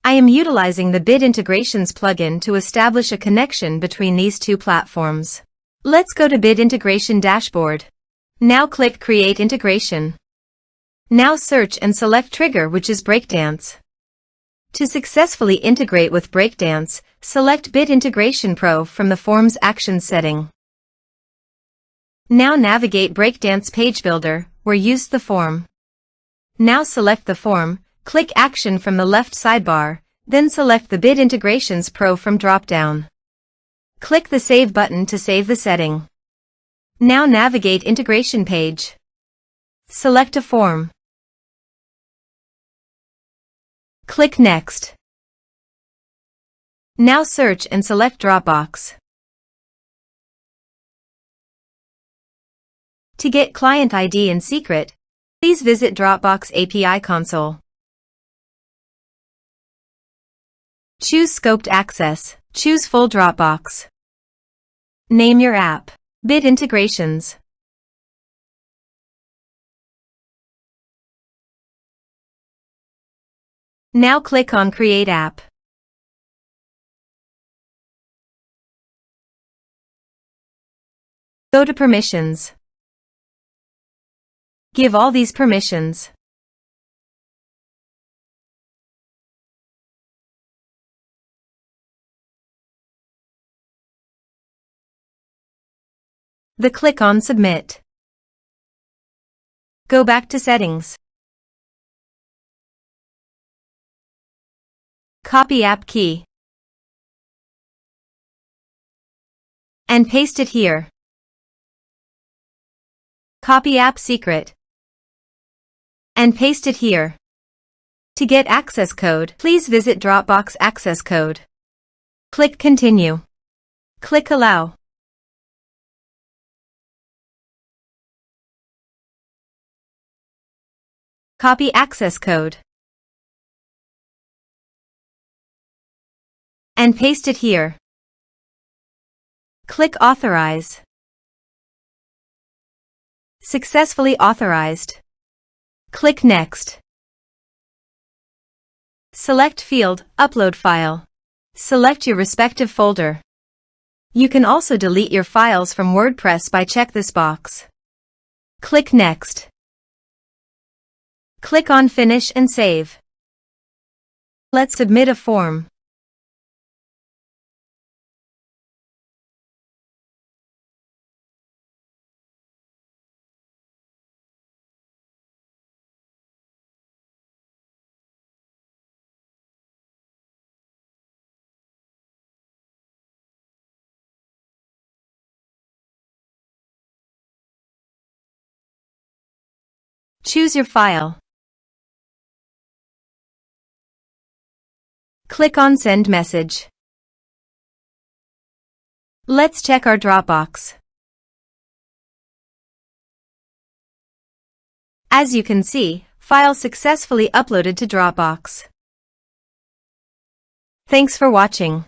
I am utilizing the BID Integrations plugin to establish a connection between these two platforms. Let's go to BID Integration Dashboard. Now click Create Integration. Now search and select Trigger, which is Breakdance. To successfully integrate with Breakdance, select BID Integration Pro from the Forms Actions setting. Now navigate Breakdance Page Builder, where use the form. Now select the form, click Action from the left sidebar, then select the BID Integrations Pro from drop-down. Click the Save button to save the setting. Now navigate Integration Page. Select a form. Click Next. Now search and select Dropbox. To get client ID in secret, please visit Dropbox API Console. Choose Scoped Access. Choose Full Dropbox. Name your app. BID Integrations. Now click on Create App. Go to Permissions. Give all these permissions. Then click on Submit. Go back to Settings. Copy app key and paste it here. Copy app secret and paste it here. To get access code, please visit Dropbox Access Code. Click Continue. Click Allow. Copy access code and paste it here. Click Authorize. Successfully authorized. Click Next. Select field, Upload File. Select your respective folder. You can also delete your files from WordPress by check this box. Click Next. Click on Finish and Save. Let's submit a form. Choose your file. Click on Send Message. Let's check our Dropbox. As you can see, file successfully uploaded to Dropbox. Thanks for watching.